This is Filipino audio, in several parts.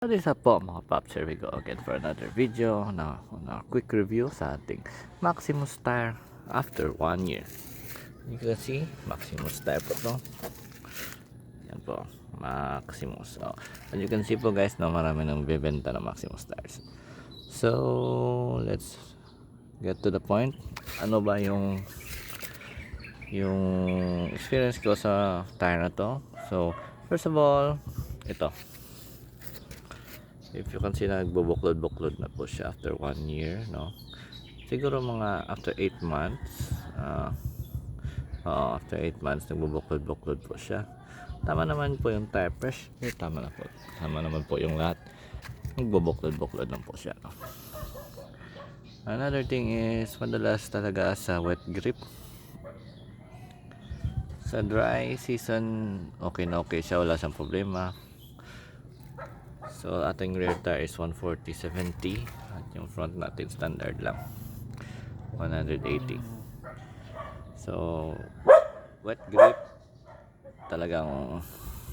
What is up po mga paps, here we go again for another video na quick review sa ating Maximus tire after 1 year. You can see Maximus tire po to. Yan po, Maximus. As you can see po guys, no, marami nang bibenta ng Maximus tires. So let's get to the point. Ano ba yung experience ko sa tire na to? So first of all, ito, if you can see na nagbubuklod-buklod na po siya after 1 year, no? Siguro mga after 8 months, after 8 months nagbubuklod-buklod po siya. Tama naman po yung tire pressure, tama naman po yung lahat. Nagbubuklod-buklod lang po siya, no? Another thing is madalas talaga sa wet grip. Sa dry season, okay na okay siya, wala siyang problema. So ating rear tire is 140/70 at yung front natin standard lang 180. So wet grip talagang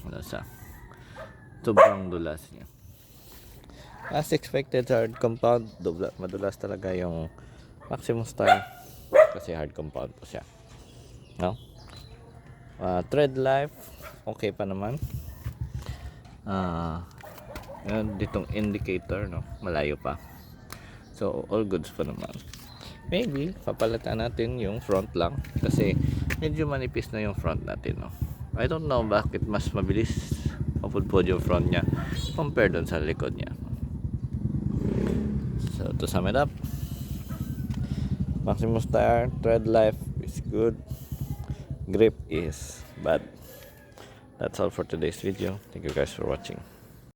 ano siya, sobrang dulas niya. As expected, hard compound, madulas talaga yung Maximus tire kasi hard compound po siya, no? Tread life okay pa naman. Ditong indicator, no, malayo pa, so all goods pa naman. Maybe papalitan natin yung front lang kasi medyo manipis na yung front natin, no. I don't know bakit mas mabilis mapudpod yung front nya compared dun sa likod nya. So to sum it up, Maximus tire tread life is good, grip is bad. That's all for today's video. Thank you guys for watching.